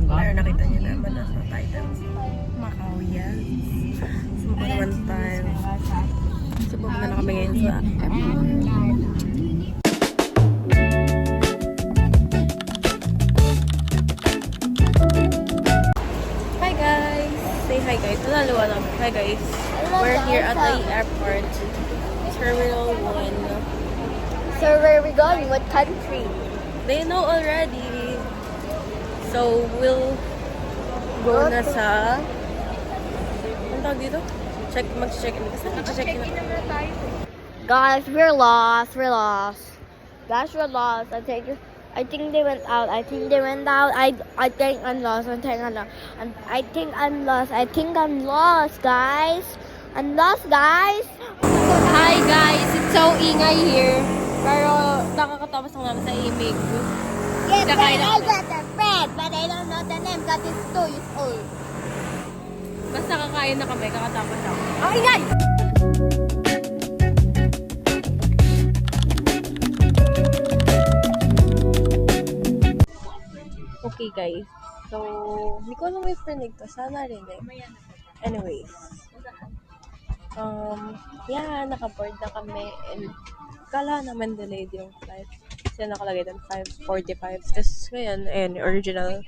Pero nakita niyo naman na sa title. Macau yan. Subok naman tayo. Subok na kami ngayon sa Hi guys! Say hi guys. Lalawa lang. Hi guys. We're here at the airport. Terminal 1. So where are we going? What country? They know already. So, we'll go na sa... Anong tawag dito? Mag-check-in. Mag-check-in na tayo. Guys, we're lost. We're lost. Guys, we're lost. I think they went out. I think I'm lost. I think I'm lost, guys. I'm lost, guys. Hi guys! It's so ingay here. Pero nakakatapos lang namin sa imig. Yes, I got a friend, but I don't know the name because it's 2 years old. Basta kakain na kami, kakatapos lang. Okay guys! Okay guys. So, hindi ko alam may friend to. Sana rin eh. Anyways. Yeah, naka-board na kami. And kala naman delayed yung flight. Kasi nakalagay doon 5:45. Tapos ngayon, ayun, original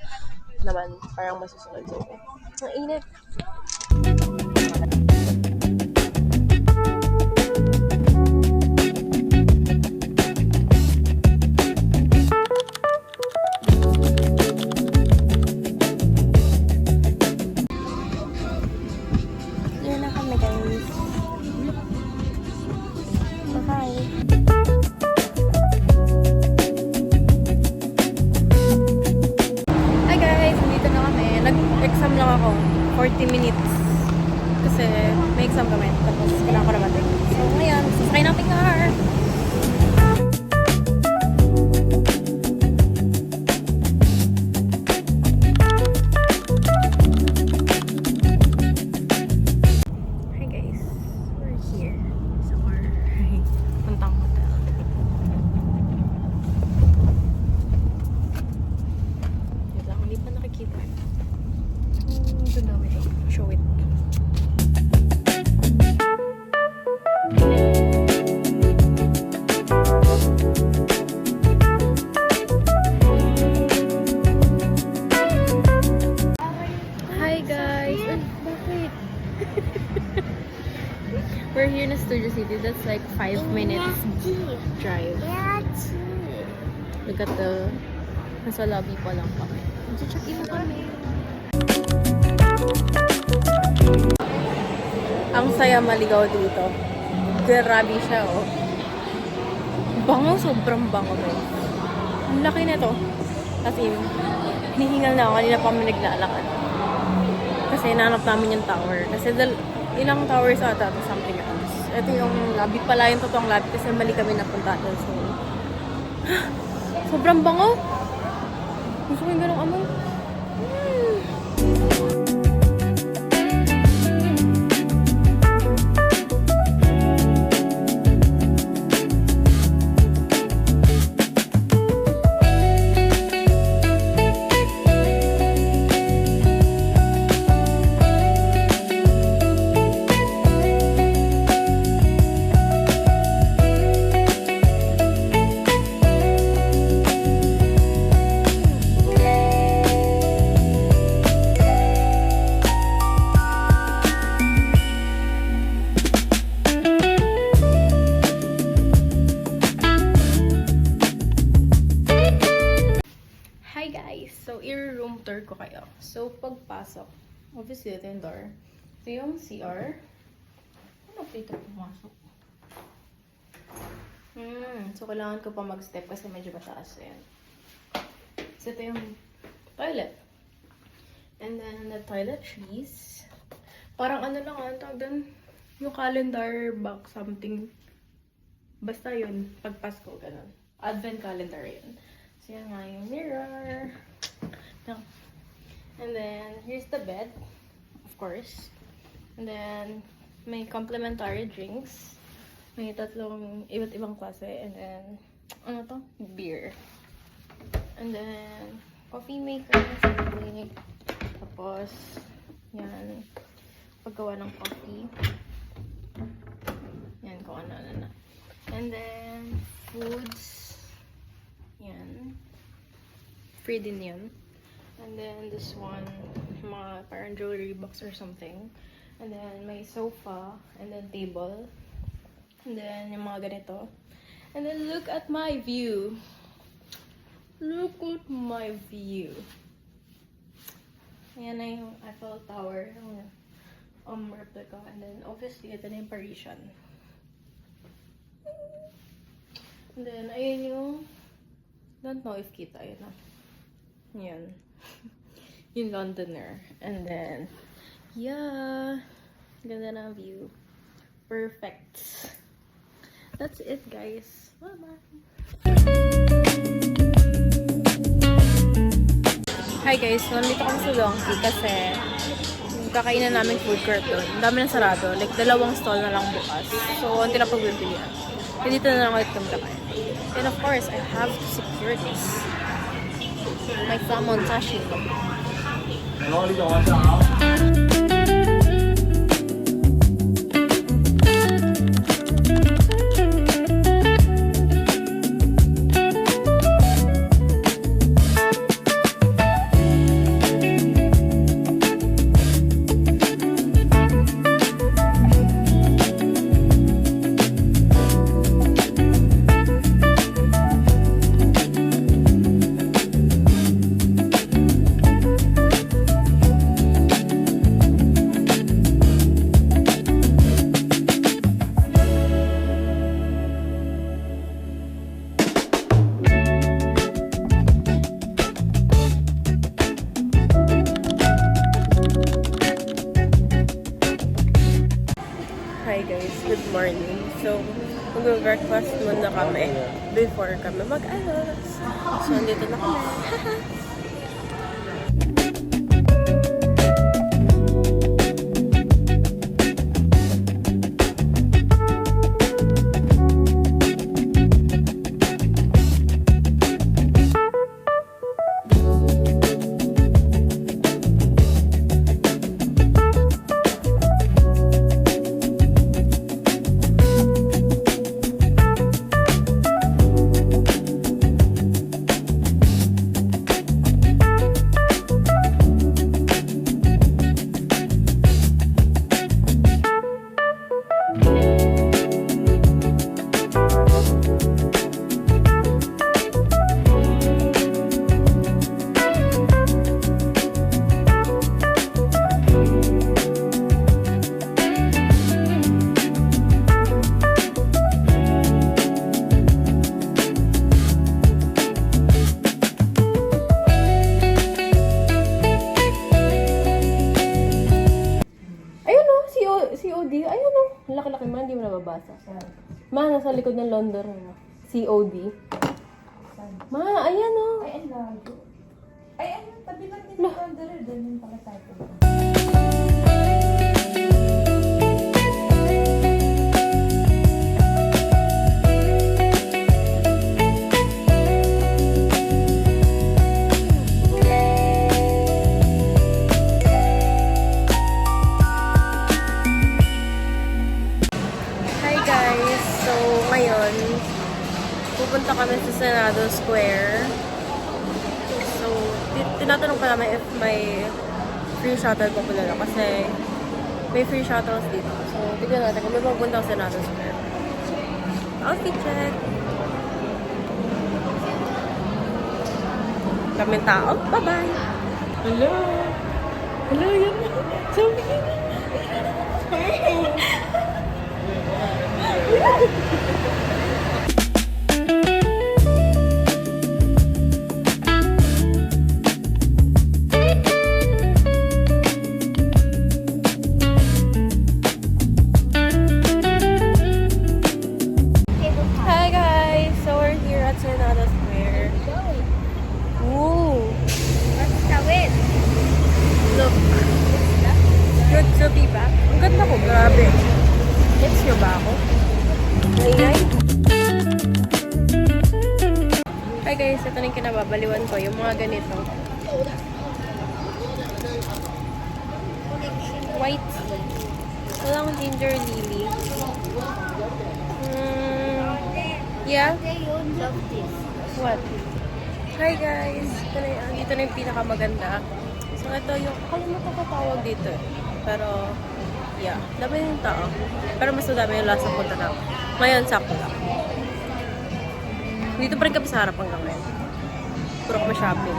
naman. Parang masusunod. So, ang init. Clear na kami guys. Bye-bye. Nag-exam lang ako, 40 minutes. Kasi may exam kami, tapos kailangan ko na matik. So ngayon, sasakay natin car. Hi guys, we're here sa car. Puntang hotel. Yun lang, hindi pa nakikita. Doon daw ito. Show it. Hi guys! Bakit? We're here in Studio City. That's like 5 minutes drive. Look at the... Nasa lobby pa lang kami. Check-in na kami. Ang saya maligaw dito. Grabe siya, oh. Bango, sobrang bango, guys. Ang laki na to. As in, hinihingal na ako. Kanina pa kami naglalakad. Kasi nanap namin yung tower. Kasi ilang towers ata, something else. Ito yung lobby pala, yung totoong lobby. Kasi mali kami napunta doon. So, sobrang bango. Gusto ko yung ganong amoy. I-room tour ko kayo. So, pagpasok, obviously, ito yung door. Ito yung CR. Ano pa ito pumasok? So, kailangan ko pa mag-step kasi medyo mataas. Ayan. So, ito yung toilet. And then, the toiletries. Parang ano lang, ano tawag doon? Yung calendar box, something. Basta yun, pag Pasko, ganun. Advent calendar yun. So, yan nga yung mirror. And then, here's the bed, of course. And then, may complimentary drinks. May tatlong iba't ibang klase. And then, ano to? Beer. And then, coffee maker. Tapos, yan. Paggawa ng coffee. Yan, kung ano-ano na. And then, foods. Yan. Free din yun. And then, this one, mga parang jewelry box or something. And then, may sofa. And then, table. And then, yung mga ganito. And then, look at my view. Look at my view. Ayan na yung Eiffel Tower. Replica. And then, obviously, ito na yung Parisian. And then, ayun yung don't know if kita. Ayun na. Yan. Yung Londoner. And then, yeah. Ganda na ang view. Perfect. That's it, guys. Bye-bye. Hi guys, nandito kami sa Donkey kasi kakainan namin food court doon. Ang dami na sarado. Like, 2 stall na lang bukas. So, hindi na pagbibilihan. Kaya dito na lang ulit kami kakain. And of course, I have to secure this. My salmon sashimi. Hi guys, good morning. So, mag-breakfast muna kami before kami mag-alas. So, andito na kami. COD, ayun o. Laki-laki man, hindi mo nababasa. Ma, nasa likod ng London. COD. Ma, ayan o. Ay, ang lago. Ay, ano, tabi lang din yung Wanderer. Doon yung pala tayo. Hi guys! So, ngayon, pupunta kami sa Senado Square. So, tinatanong pa namin if may free shuttle pa pala na kasi may free shuttles dito. So, tignan natin kung may pupunta sa Senado Square. Outfit check! Kaming tao. Bye-bye! Hello! Hello! Yan! Sabi ka na! Hey! Hi guys, ito na yung kinababaliwan ko. Yung mga ganito. White tea. Walang ginger lily. Yeah? Love this. What? Hi guys! Dito na yung pinakamaganda. So ito yung, kalimutan ko tawag dito. Pero, yeah. Dami yung tao. Pero mas madami yung last na punta na. Ngayon, sakto lang. Dito pa rin kami sa harap hanggang ngayon. Puro kami shopping.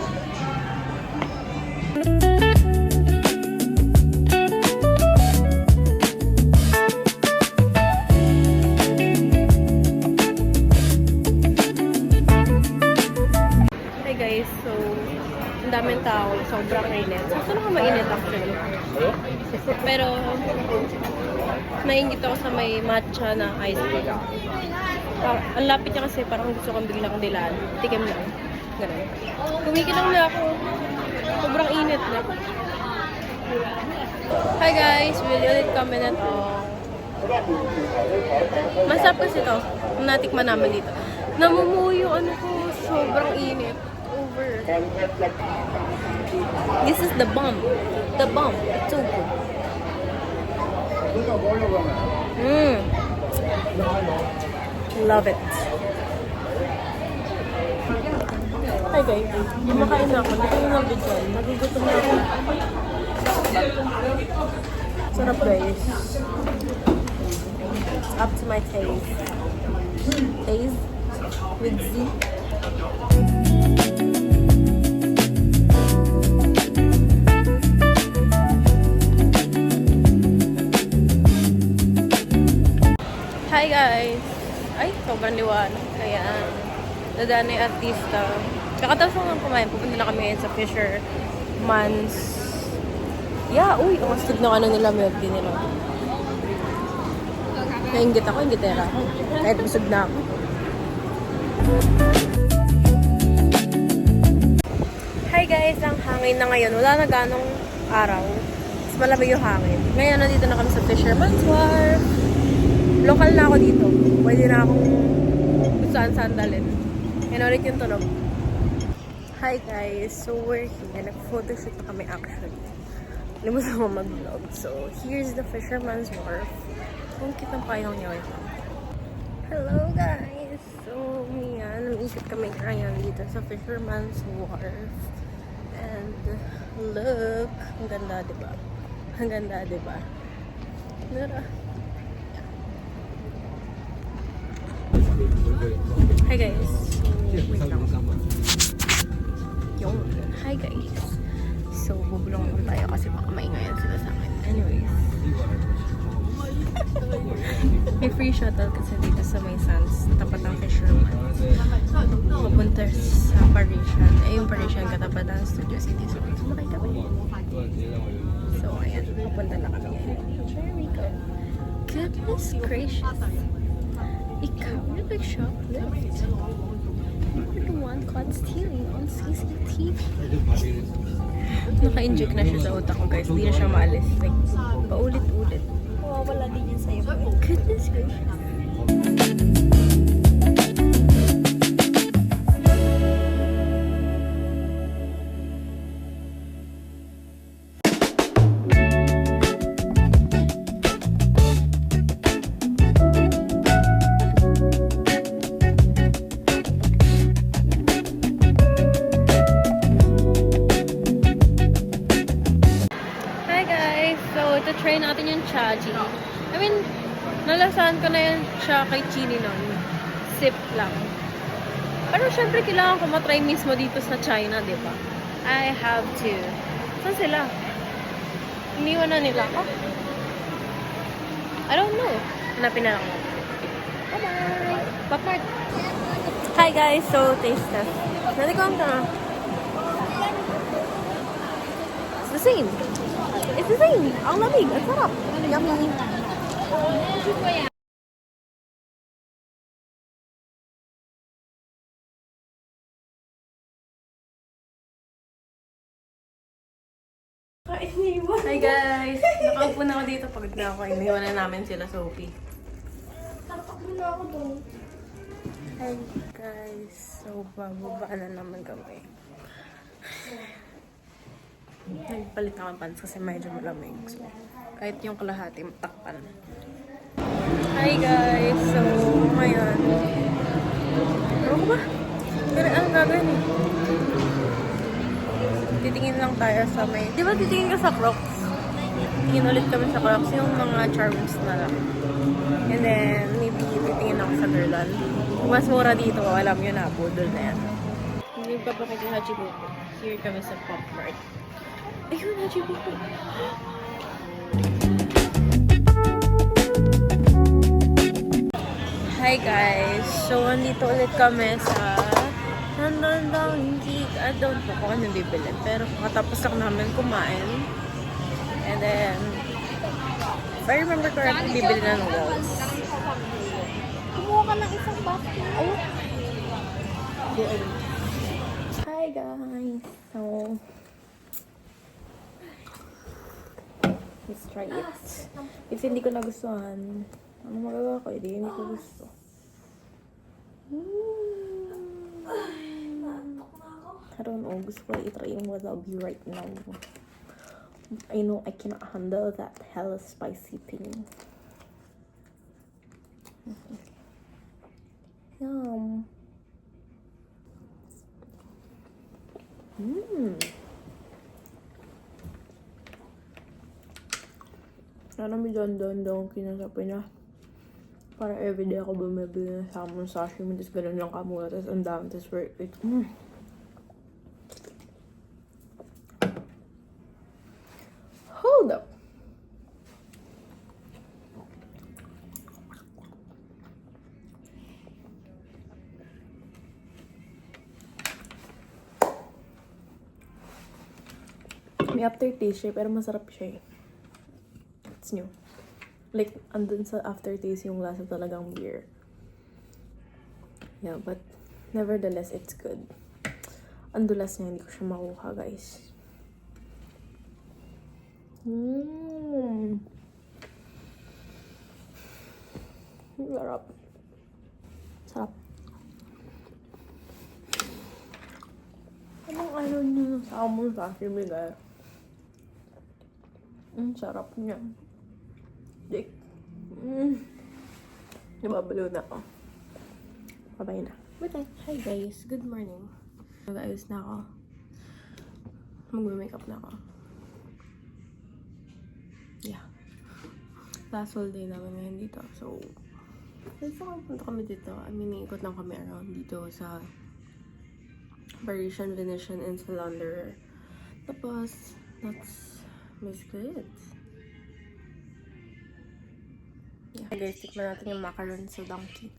Hey guys, so ang daming tao, sobrang init. Sakto lang mainit actually. Pero nainggit ako sa may matcha na ice cream. Ang lapit niya kasi parang gusto kong biglang dilaan. Tikim lang. Ganun. Kumikilang na ako. Sobrang init na. Hi guys! Bili ulit kami na to. Masarap kasi ito. Ang natikman namin dito. Namumuyo ano ko. Sobrang init. Over. This is the bomb. The bomb. It's so good. Love it. Hi guys, kumakain na ako. Dito yung nabigyan. Nagugutom na ako. Sarap guys. Up to my taste. Taste with Z. Hi guys! Ay, sobrang liwanag. Kaya, dadaan na yung artista. Kakatapos ko nga kumain, pupunta na kami ngayon sa Fisherman's. Yeah, uy, ang astig na ano nila, milk tea nila. Nainggit ako, inggitera ako. Kahit busog na ako. Hi guys, ang hangin na ngayon. Wala na ganong araw. Mas malamig yung hangin. Ngayon, nandito na kami sa Fisherman's Wharf. Local na ako dito. Pwede na akong kung saan dalhin. Yan ulit yung tunog. Hi guys! So we're here. Nag-photoshoot na kami actually. Limutan ko mag-vlog. So here's the Fisherman's Wharf. Kung kitang kayang niyo ito. Hello guys! So yan, nag-ikot kami ngayon dito sa Fisherman's Wharf. And look! Ang ganda diba? Ang ganda diba? Nara. Hi guys. Wait lang. Yung. Hi guys. So, bubulong lang tayo kasi baka maingayan sila sa akin. Anyways. May free shuttle kasi dito sa may sands. Tapat ng Fisherman. Papunta sa Parisian. Yung Parisian katapat ng Studio City. So, sumakay kami. So, ayan. Papunta na kami. There we go. Goodness gracious. Ikaw na nag-shoplift. You're the one caught stealing on CCTV. Naka-inject na siya sa utak ko guys. Hindi na siya maalis. Like, paulit-ulit. Wala din yan sa'yo. Goodness gracious. Try natin yung chaji. I mean, nalasahan ko na yan siya kay Chini nun. Sip lang. Pero syempre kailangan ko matry mismo dito sa China, di ba? I have to. Saan sila? Iniwan na nila ako? I don't know. Hanapin na lang ako. Bye-bye! Pop-mart! Hi guys! So, taste test. Nalikong ka. It's the same. It's the same. Ang lamig. Ang sarap. Yummy. Hi guys! Nakaupo na ako dito. Pagod na ako. Iniwan na namin sila, Sophie. Hi guys, so bababa na naman kami. Nagpalit ako ng pants kasi medyo malamig. So, kahit yung kalahati, matakpan. Hi guys, so ngayon. Ano ko ba? Pero anong gagawin eh? Titingin lang tayo sa may... Di ba titingin ka sa Crocs? Tingin ulit kami sa Crocs, yung mga charms na lang. And then, maybe titingin ako sa Gerland. Mas mura dito, alam nyo na, budol na yan. Hindi pa pa kay Hachibuko. Here kami sa Pop Mart. Ayun, Hachibuko. Hi guys! So, andito ulit kami sa Nandang Geek. I don't know kung ano bibilin. Pero katapos lang namin kumain. And then, if I remember correctly, bibili na ng walls. Kumuha ka ng isang basket. Ayun. Hi guys! So, let's try it. If hindi ko nagustuhan, ano magagawa ko? Hindi ko gusto. I don't know. Gusto ko i-try yung wasabi right now. I know I cannot handle that hella spicy thing. Yum. Sana may doon kinasapin na. Para everyday ako bumibili ng salmon sashimi. Tapos ganun lang kamura. Tapos ang dami. Tapos worth it. Hold up. May aftertaste siya, pero masarap siya eh. It's new. Like, andun sa aftertaste yung lasa talagang beer. Yeah, but nevertheless, it's good. Ang dulas niya, hindi ko siya makuha, guys. Sarap. Sarap. Anong ayaw niyo ng salmon sashimi, guys? Sarap niya. Dick. Nababalo na ako. Bye-bye na. Bye-bye. Hi guys. Good morning. Nag-ayos na ako. Mag-makeup na ako. Yeah. Last whole day namin ngayon dito. So, punta kami dito. I mean, ikot lang kami around dito sa Parisian, Venetian, and Salander. Tapos, that's good. Yeah. Guys, tikman natin yung macaron sa donkey.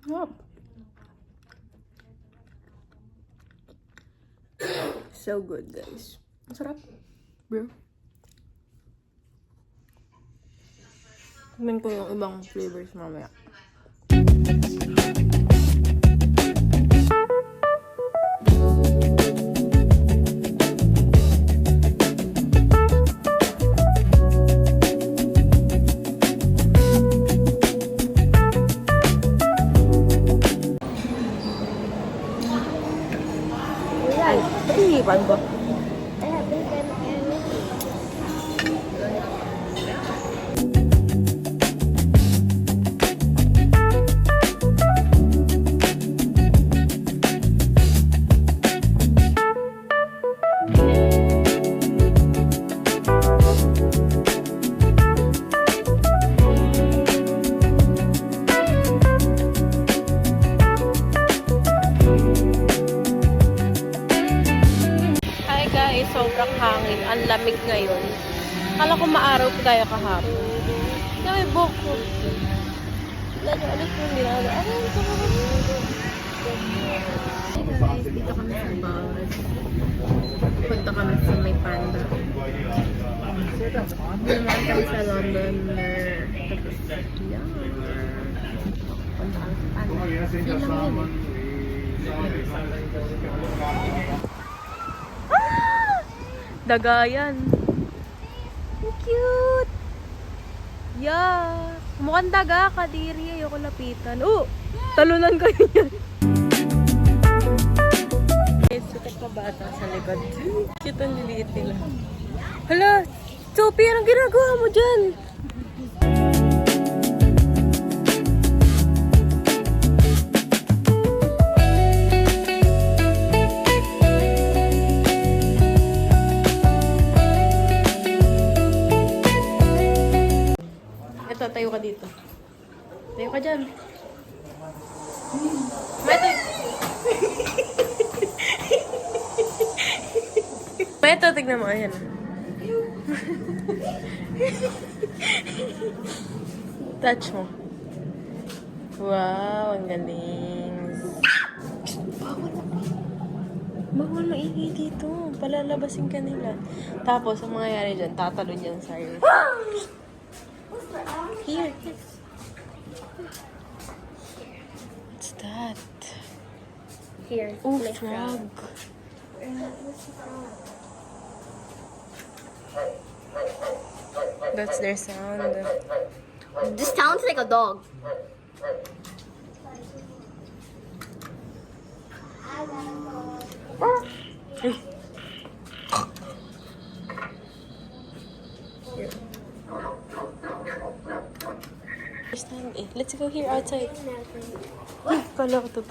Yep. So good, guys. Ang sarap, bro. Tignan ko yung ibang flavors mamaya. Iipan ko. I haven't done anything. Sobrang hangin. Ang lamig ngayon. Kala ko maaraw ko tayo kahapon. Na may buhok ko. Wala nyo alis yung dinala. Hey guys, dito kami sa bus. Punta kami sa may panda. Naman kami sa London. Tapos, yeah. Punta kami sa panda. Yun lang yun. Dagayan. cute! Yeah! Mukhang daga, kadiri. Ayoko lapitan. Oh! Talunan kayo yan. Sikat na bata sa likod. Cute ang liliit nila. Hala! Sophie, anong ginagawa mo dyan? Ito, tayo ka dito. Tayo ka dyan. Meto! Meto, tignan mo. Ayan. Touch mo. Wow, ang galing. Bawal maingay dito. Palalabasin ka nila. Tapos, ang mangyayari dyan, tatalon yan sa'yo. Here. What's that? Here. Oh, play frog. That's their sound. This sounds like a dog. Stand eh. Let's go here outside. Ay, kala ko to.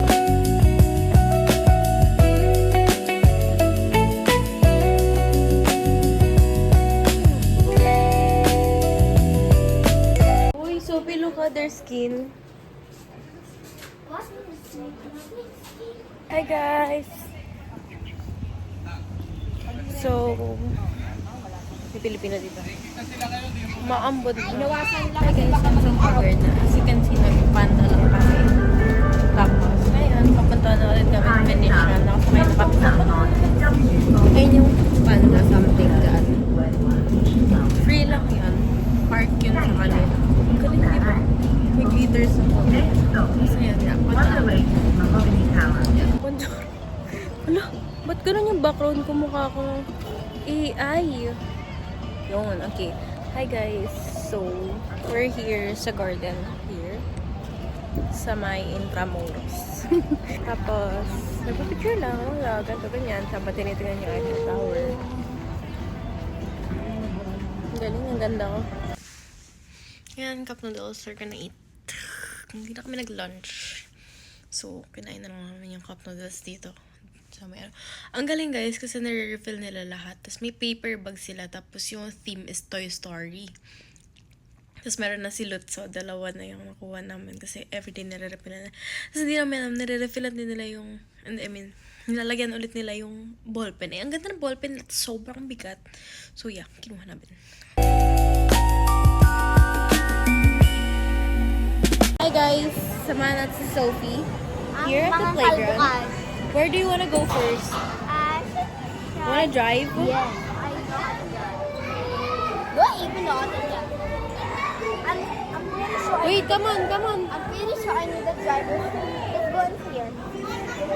Uy, Sophie, look at their skin. Hi guys! So, may Pilipino dito. Maambod na. Inawasan lang Hi guys, I'm so haggard na. As you can see, nagpanda lang kami. Tapos, ngayon, papunta na ulit kami ng Venetian. Nakasakay na kami sa ayun yung panda, something that. Free lang yan. Park yun sa kanila. Ang galing, di ba? May glitters ako. Masaya niya. Bonjour. Ano? Ba't ganun yung background ko? Mukha akong AI. Yun, okay. Hi guys. So, we're here sa garden here. Sa may Intramuros. Tapos, nagpapicture lang. Wala, ganito ganyan. Sabang tinitingnan yung Eiffel Tower. Ang galing, ang ganda ko. Yan, cup noodles. We're gonna eat. Hindi na kami nag-lunch. So, kinain na lang namin yung cup noodles dito. So, ang galing guys kasi nare-refill nila lahat. Tapos may paper bag sila. Tapos yung theme is Toy Story. Tapos meron na si Lutzo. Dalawa na yung nakuha namin kasi everyday nare-refill na. Tapos hindi namin alam, nare-refillan din nila yung, I mean, nilalagyan ulit nila yung ballpen. Eh, ang ganda ng ballpen at sobrang bigat. So yeah, kinuha namin. Hi guys! Samahan natin si Sophie. Here at the playground. Where do you want to go first? Want to drive? Yes. Do I even know how to drive? I'm pretty sure. Wait, come on, come on. I'm pretty sure I need a driver. Let's go in here. Come here.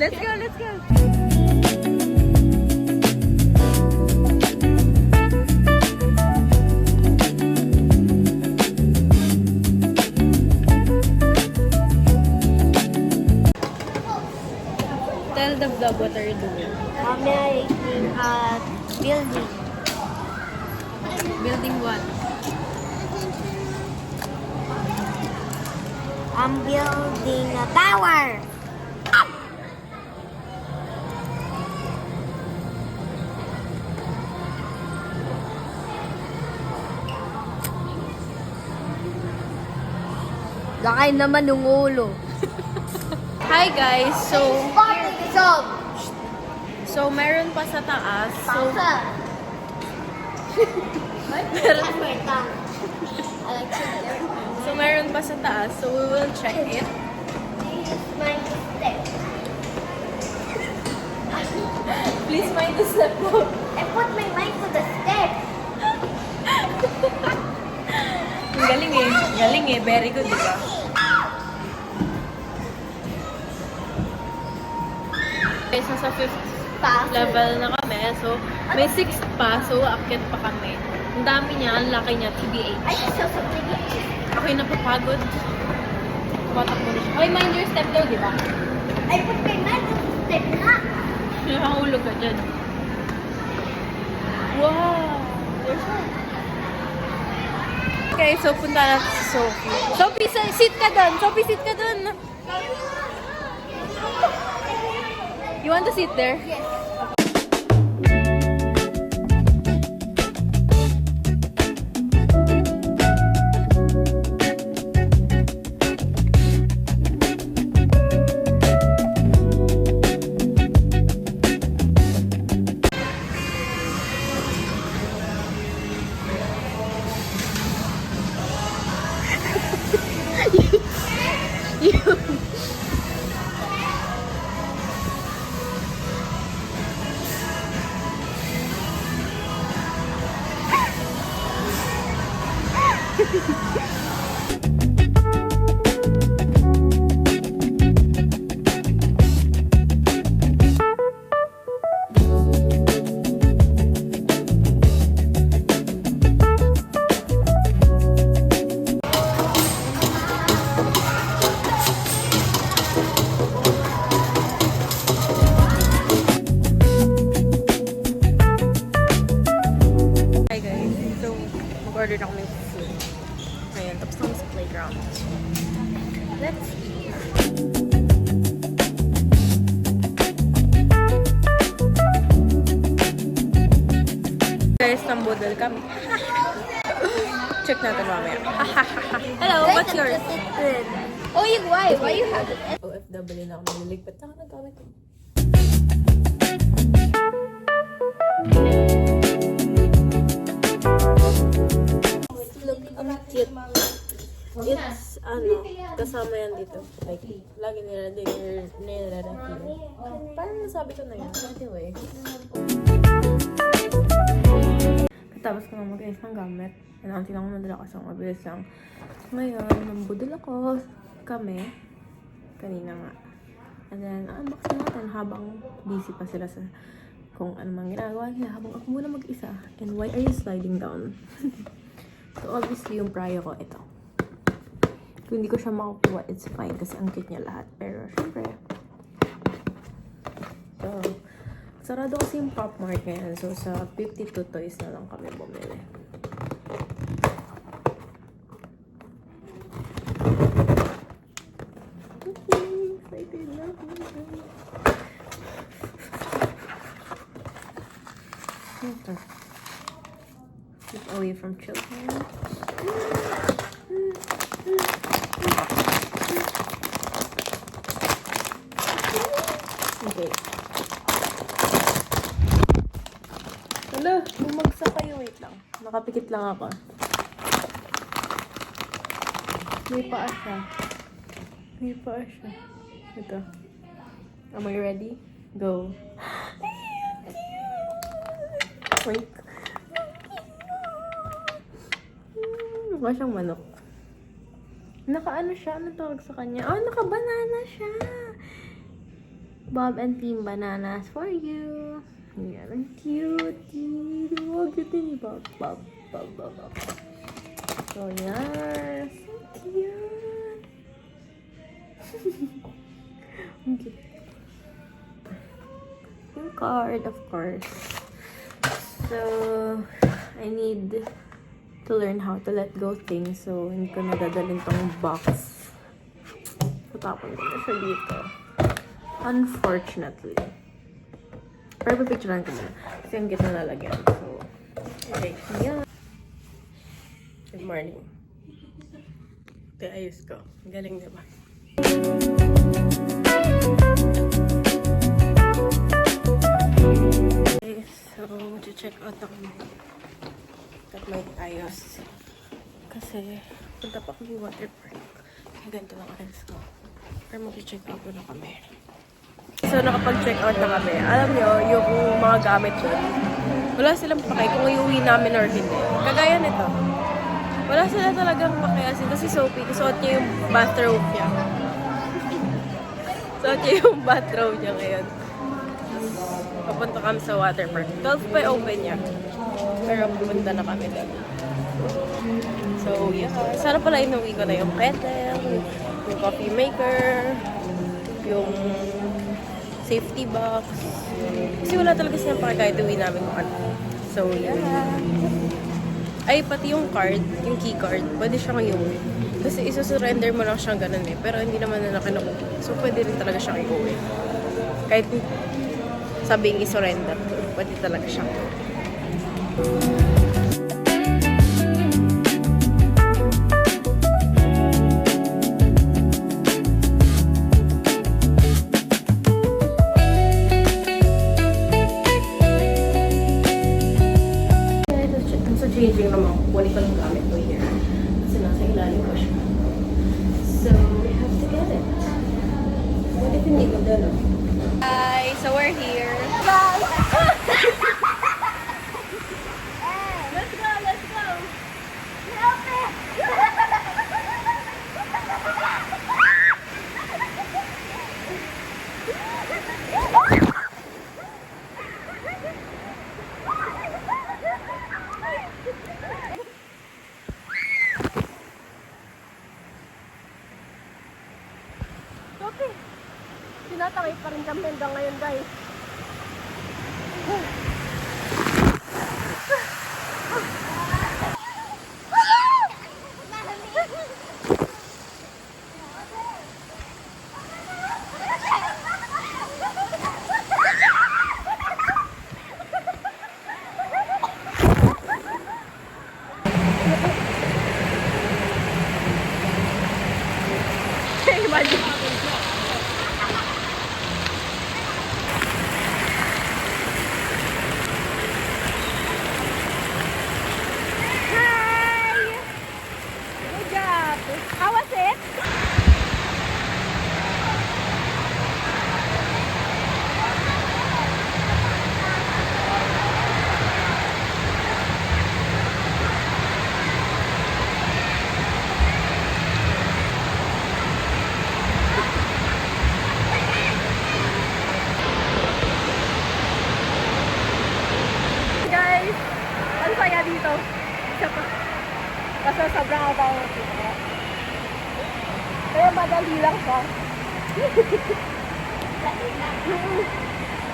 Let's go, let's go. Tell the vlog what are you doing? I'm making a building. Building what? I'm building a tower. Laki naman ng ulo. Hi guys! Stop! So meron pa sa taas. So, That's my tongue. I like to hear. so meron pa sa taas. So we will check it. This is my step. Please mind the step po. I put my mind to the step. Galing eh. Galing eh. Very good, di ba? Okay, so sa 5th level na kami. So, may 6th pa. So, aakyat pa kami. Ang dami niya. Ang laki niya. TBH. I just saw something. Ako'y napapagod. Patak mo na siya. Okay, mind your step daw, di ba? I put my mind to the step na. Nakahulog ka dyan. Wow! Okay, so punta natin si Sophie. Sophie, sit ka doon! Sophie, sit ka doon! You want to sit there? Yes. Hi guys, so mag-order na kami ng food. Ayan, tapos na kami sa playground. Let's eat! Guys, nambudol kami. Check natin mamaya. Hello, what's yours? Oh, why? Why you have it? OFW na ako nililigpit na ako ng gamit ko. Look, ang cute. It's, kasama yan dito. Like, lagi nilalagay. Parang nasabi ko na yun. Anyway. Tapos ko na mag-ayos ng gamit. Anantin ako nadala kasi mabilis lang. Ngayon, nambudol ako kami. Kanina nga. And then, unbox natin habang busy pa sila sa kung ano mang ginagawa nila habang ako muna mag-isa. And why are you sliding down? So, obviously, yung prayo ko, ito. Kung hindi ko siya makukuha, it's fine kasi ang cute niya lahat. Pero, syempre. So, sarado kasi yung Pop Mart ngayon. So, sa 52 toys na lang kami bumili. Excited na ako. Ito. Keep away from children. Okay. Hala, bumagsak kayo. Wait lang. Nakapikit lang ako. May paa siya. May paa siya. Ito. Am I ready? Go. Wait. Mukha siyang manok. Naka-ano siya? Anong tawag sa kanya? Oh, naka-banana siya. Bob and Team Bananas for you. Yan, ang cute. Oh, cute ni Bob. Bob. So, yes. So cute. Ang cute. Yung card, of course. So, I need to learn how to let go things. So, hindi ko nadadalhin tong box. Tatapon ko na siya dito. Unfortunately. Pero pipicturean ko muna. Kasi ang gitna lalagyan. So, okay. Yan. Good morning. Ito ayos ko. Galing, di ba? Okay, so, check out ako. At may ayos. Kasi, punta pa kami water park. Ganito lang ayos ko. Pero mag-check out na kami. So, nakapag-check out na kami. Alam nyo, yung mga gamit doon, wala silang pakay kung iuwi namin or hindi. Kagaya nito. Wala sila talagang pakiasin kasi Sophie, suot niya yung bathrobe niya. Suot niya yung bathrobe niya ngayon. Papunta kami sa water park. 12 pa yung open niya. Pero pupunta na kami doon. So, yeah. Sana pala inuwi ko na yung kettle, yung coffee maker, yung safety box. Kasi wala talaga silang pakay kahit uwi namin kung ano. So, yeah. Ay, pati yung card, yung key card, pwede siyang iuwi. Kasi isusurrender mo lang siyang ganun eh. Pero hindi naman na nakinuwi. So, pwede rin talaga siyang iuwi. Kahit sabing isurrender, pwede talaga siyang iuwi. Changing naman kung kunin ko lang gamit ko here. Kasi nasa ilalim ko siya. So, we have to get it. What if hindi ko dala? Hi! So, we're here. Let's go, let's go. Help me. Sophie, tinatangay pa rin kami hanggang ngayon, guys. How was it? Guys, ang saya dito. Kasi sobrang abang dito. Kaya madali lang siya.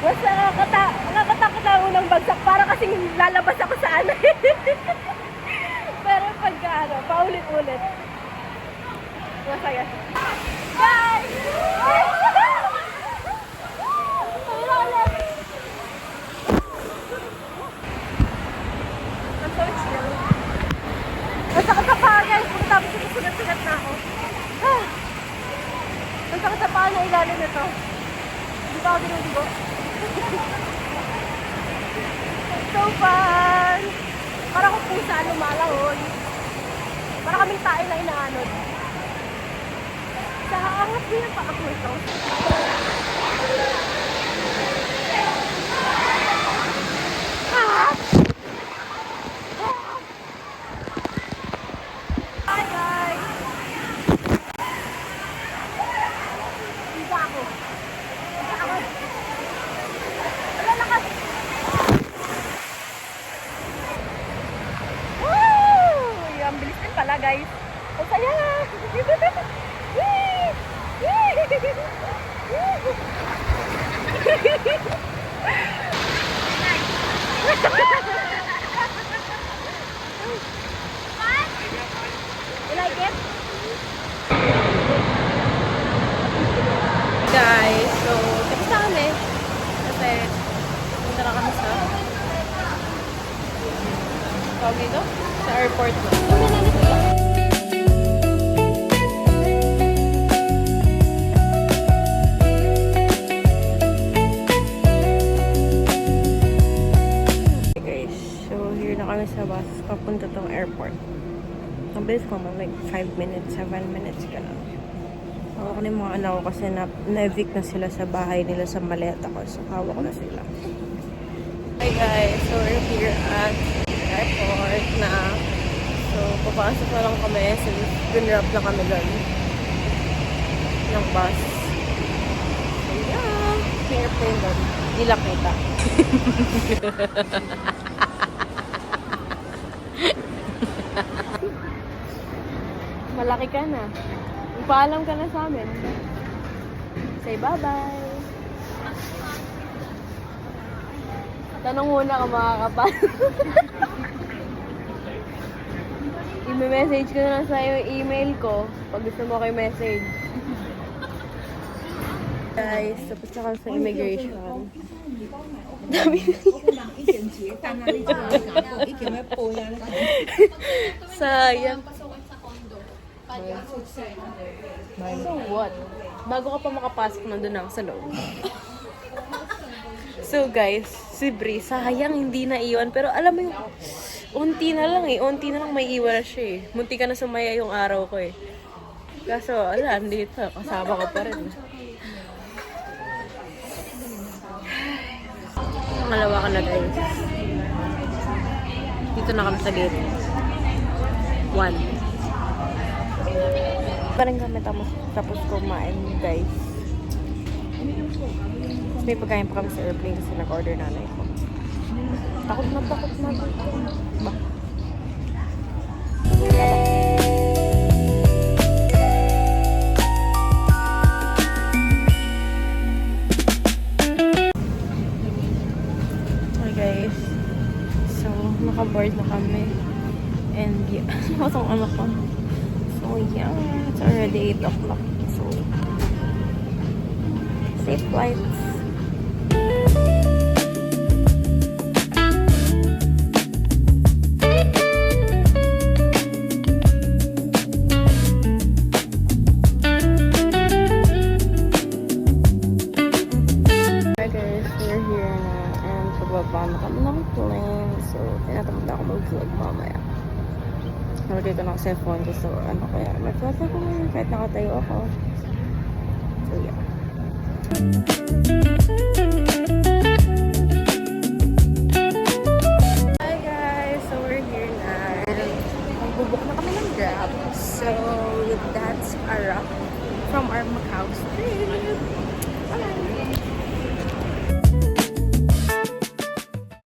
Mas nakakatakot na unang bagsak. Para kasing lalabas ako sa ano. Pero pagka ano, paulit-ulit. Masaya siya. Guys! I'm so chill. Masakit sa paa, guys. Pagkatapos ito, sugat-sugat na ako. Ang sakit sa paa na ilalim nito. Hindi pa ako dinudigo. So fun! Para kung pusa lumalahon. Para kaming tayo na inaanod. Sa angat din ang paa ko ito. Hi guys! Hindi ako. Lalakas! Woo! Ang bilis din pala guys. Ang saya! You like it? Guys, so tapos na kami. Kasi punta na kami sa tawag dito? Sa airport. guys, kung like 5 minutes, 7 minutes ka na. Hawak ko na yung mga anak ko kasi na-evict na sila sa bahay nila sa maleta ko. So, hawak ko na sila. Hi guys, so we're here at airport na. So, papasok na lang kami since pinrap na kami doon ng bus. So, yeah. May airplane doon. Hindi lang kita. Malaki ka na. Paalam ka na sa amin. Say bye-bye. Tanong muna kung makakapal. I-message ko na lang sa yung email ko pag gusto mo kayo message. Guys, tapos na kami sa immigration. Dami sayang. So what? Bago ka pa makapasok, nandun na ako sa loob. So guys, si Bri, sayang hindi na iwan. Pero alam mo yung, unti na lang may iwan na siya eh. Munti ka na sumaya yung araw ko eh. Kaso, andito, kasama ko pa rin. Pangalawa ka na guys. Dito na kami sa gate. 1. Parang kami tapos kumain guys. May pagkain pa kami sa airplane kasi nag-order nanay ko. Takot na ba? Hi guys. So, naka-board na kami. And yeah, masang anak ko. So yeah, it's already 8 o'clock. So, safe flights. Hi guys, we're here na and pababa na kami ng plane. So, tinatamad na ako mag-vlog mamaya. Nalagay ko na ako sa phone ko. So, kaya nag-vlog ako ngayon kahit nakatayo ako. So, yeah. Hi guys! So, we're here na. Magbubuk na kami ng Grab. So, that's a wrap from our Macau trip. Bye!